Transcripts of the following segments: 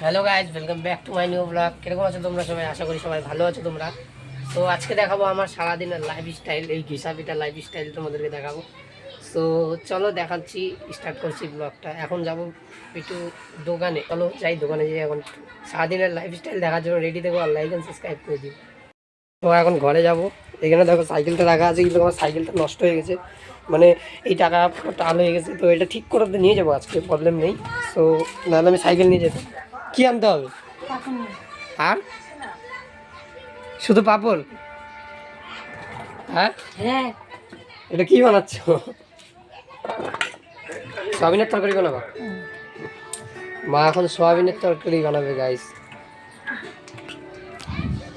Hello guys, welcome back to my new blog. কিরকম আছো তোমরা সবাই? আশা করি সবাই ভালো আছো তোমরা। তো আজকে দেখাবো আমার সারাদিনের লাইফস্টাইল, এই ঘিসা-পিটা লাইফস্টাইল তোমাদেরকে দেখাবো। সো চলো দেখাচ্ছি, স্টার্ট করছি ব্লগটা। এখন যাব একটু দোকানে, চলো যাই দোকানে যাই। এখন সারাদিনের লাইফস্টাইল দেখার জন্য রেডি থেকো আর লাইক অ্যান্ড সাবস্ক্রাইব করে দিও। তো এখন ঘরে যাব। এখানে দেখো সাইকেলটা রাখা আছে, কিন্তু আমার সাইকেলটা নষ্ট হয়ে গেছে, মানে এই টাকা টাল হয়ে গেছে। তো এটা ঠিক করতে নিয়ে যাবো আজকে, প্রবলেম নেই। সো নাহলে আমি সাইকেল নিয়ে যেতাম। কী আনতে হবে? আর শুধু পাপড়? হ্যাঁ, এটা কি বানাচ্ছ? সোয়াবিনের তরকারি বানাবা? মা এখন সোয়াবিনের তরকারি বানাবে গাইস।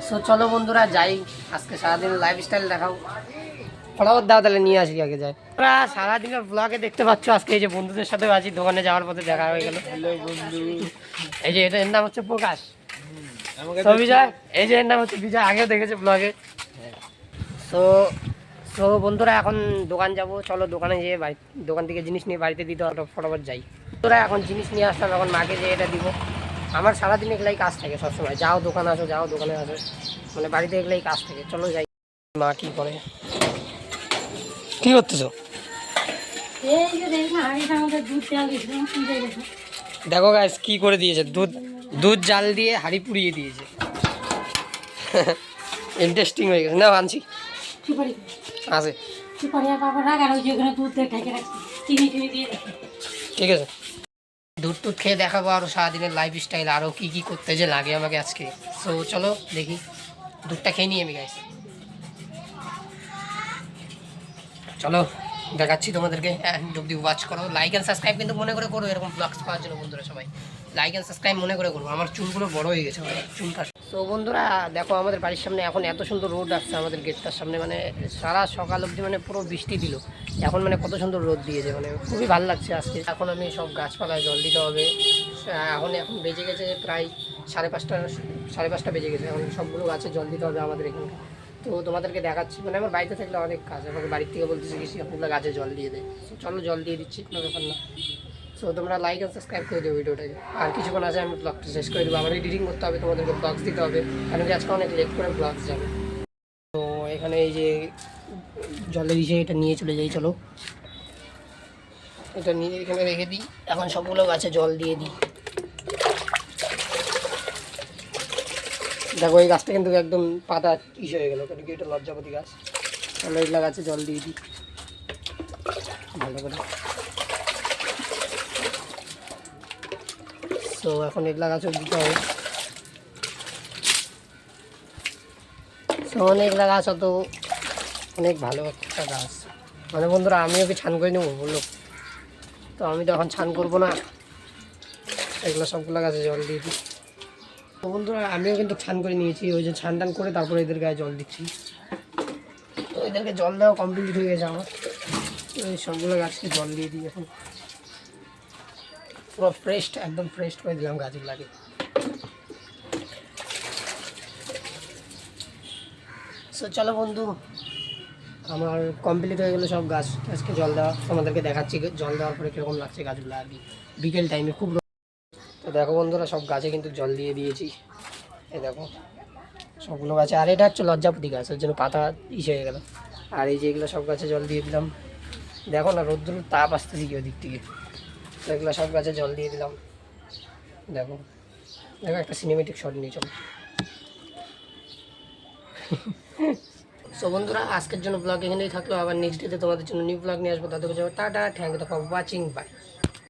সো চলো বন্ধুরা যাই, আজকে সারাদিন লাইফস্টাইল দেখাও। ফটাফট দাও, তাহলে নিয়ে আসি আগে যাই। তোমরা সারাদিনের ব্লগে দেখতে পাচ্ছ আজকে এই যে বন্ধুদের সাথে আছি, দোকানে যাওয়ার পথে দেখা হয়ে গেল। এই যে এর নাম হচ্ছে প্রকাশ, বিজয়। এই যে এর নাম হচ্ছে বিজয়, আগেও দেখেছে ব্লগে। তো তো বন্ধুরা এখন দোকান যাব, চলো দোকানে যেয়ে বাড়ি, দোকান থেকে জিনিস নিয়ে বাড়িতে দিতে ফটাফট যাই। বন্ধুরা এখন জিনিস নিয়ে আসলাম, এখন মাকে যে এটা দিব। আমার সারাদিন এগুলাই কাজ থাকে সবসময়, যাও দোকানে আসো, যাও দোকানে আসো, মানে বাড়িতে এগুলাই কাজ থাকে। চলো যাই। মা কি করে, কি করতেছো? দেখো গাইস কি করে দিয়েছে, দুধ জাল দিয়ে হাঁড়ি পুড়িয়ে দিয়েছে। ইন্টারেস্টিং হয়ে গেছে। না আনছি আছে, ঠিক আছে। দুধ টুধ খেয়ে দেখাবো আরও সারাদিনের লাইফস্টাইল, আরও কী কী করতে যে লাগে আমাকে আজকে। সো চলো দেখি, দুধটা খেয়ে নিই আমি গাইস। চলো দেখাচ্ছি তোমাদেরকে। অবধি ওয়াচ করো, লাইক অ্যান্ড সাবস্ক্রাইব কিন্তু মনে করে করো, এরকম ব্লগস পাওয়ার জন্য বন্ধুরা সবাই লাইক অ্যান্ড সাবস্ক্রাইব মনে করে করবো। আমার চুলগুলো বড় হয়ে গেছে, চুল কাট। তো বন্ধুরা দেখো, আমাদের বাড়ির সামনে এখন এত সুন্দর রোদ আসছে, আমাদের গেটটার সামনে, মানে সারা সকাল অবধি মানে পুরো বৃষ্টি দিল, এখন মানে কত সুন্দর রোদ দিয়েছে, মানে খুবই ভালো লাগছে আজকে। এখন আমি সব গাছপালায় জল দিতে হবে। এখন বেজে গেছে প্রায় 5:30 বেজে গেছে, এখন সবগুলো গাছে জল দিতে হবে আমাদের এখানে। তো তোমাদেরকে দেখাচ্ছি, মানে আমার বাড়িতে থাকলে অনেক কাজ, আমাকে বাড়ির থেকে বলতেছে কি আপনারা গাছে জল দিয়ে দেয়। তো চলো জল দিয়ে দিচ্ছি, কোনো ব্যাপার না। সো তোমরা লাইক অ্যান্ড সাবস্ক্রাইব করে দেবো ভিডিওটাকে। আর কিছুক্ষণ আছে আমি ব্লগটা শেষ করে দেবো, আমার এডিটিং করতে হবে, তোমাদেরকে ব্লগস দিতে হবে, কারণ কি আজকে অনেক লেট করে ব্লগস যাবে। তো এখানে এই যে জলের ইসে, এটা নিয়ে চলে যাই, চলো এটা নিয়ে এখানে রেখে দিই। এখন সবগুলো গাছে জল দিয়ে দিই। দেখো এই গাছটা কিন্তু একদম পাতা ইসে হয়ে গেলো, কারণ কি এটা লজ্জাপতি গাছ। তাহলে এগুলা গাছে জল দিয়ে দিই ভালো করে। তো এখন এগুলা গাছও দিতে হবে। তো অনেকগুলা গাছ, অত অনেক ভালো একটা গাছ, মানে বন্ধুরা আমিও কি ছান করে নেবো বললো, তো আমি তো এখন ছান করবো না, এগুলো সবগুলো গাছে জল দিয়ে দিই। তো বন্ধুরা আমিও কিন্তু ছান করে নিয়েছি, ওই যে ছান টান করে তারপরে এদের গায়ে জল দিচ্ছি। তো এদেরকে জল দেওয়া কমপ্লিট হয়ে গেছে আমার, এই সবগুলো গাছকে জল দিয়ে দিই এখন। পুরো ফ্রেশ, একদম ফ্রেশ করে দিলাম গাছগুলাকে। সো চলো বন্ধু, আমার কমপ্লিট হয়ে গেলো সব গাছ আজকে জল দেওয়া। তোমাদেরকে দেখাচ্ছি জল দেওয়ার পরে কীরকম লাগছে গাছগুলো আর কি, বিকেল টাইমে খুব। তো দেখো বন্ধুরা সব গাছে কিন্তু জল দিয়ে দিয়েছি, এই দেখো সবগুলো গাছে। আর এটা হচ্ছে লজ্জাপতি গাছ, ওর জন্য পাতা ইসে হয়ে গেলো। আর এই যে এগুলো সব গাছে জল দিয়ে দিলাম। দেখো না রোদ্দুর তাপ আসতেছি কি ওদিক থেকে, তো এগুলো সব গাছে জল দিয়ে দিলাম। দেখো দেখো একটা সিনেমেটিক শট নিয়ে চলো। সো বন্ধুরা আজকের জন্য ব্লগ এখানেই থাকলো, আবার নেক্সট ডেতে তোমাদের জন্য নিউ ব্লগ নিয়ে আসবো। তাদের tata, thank you for watching, by.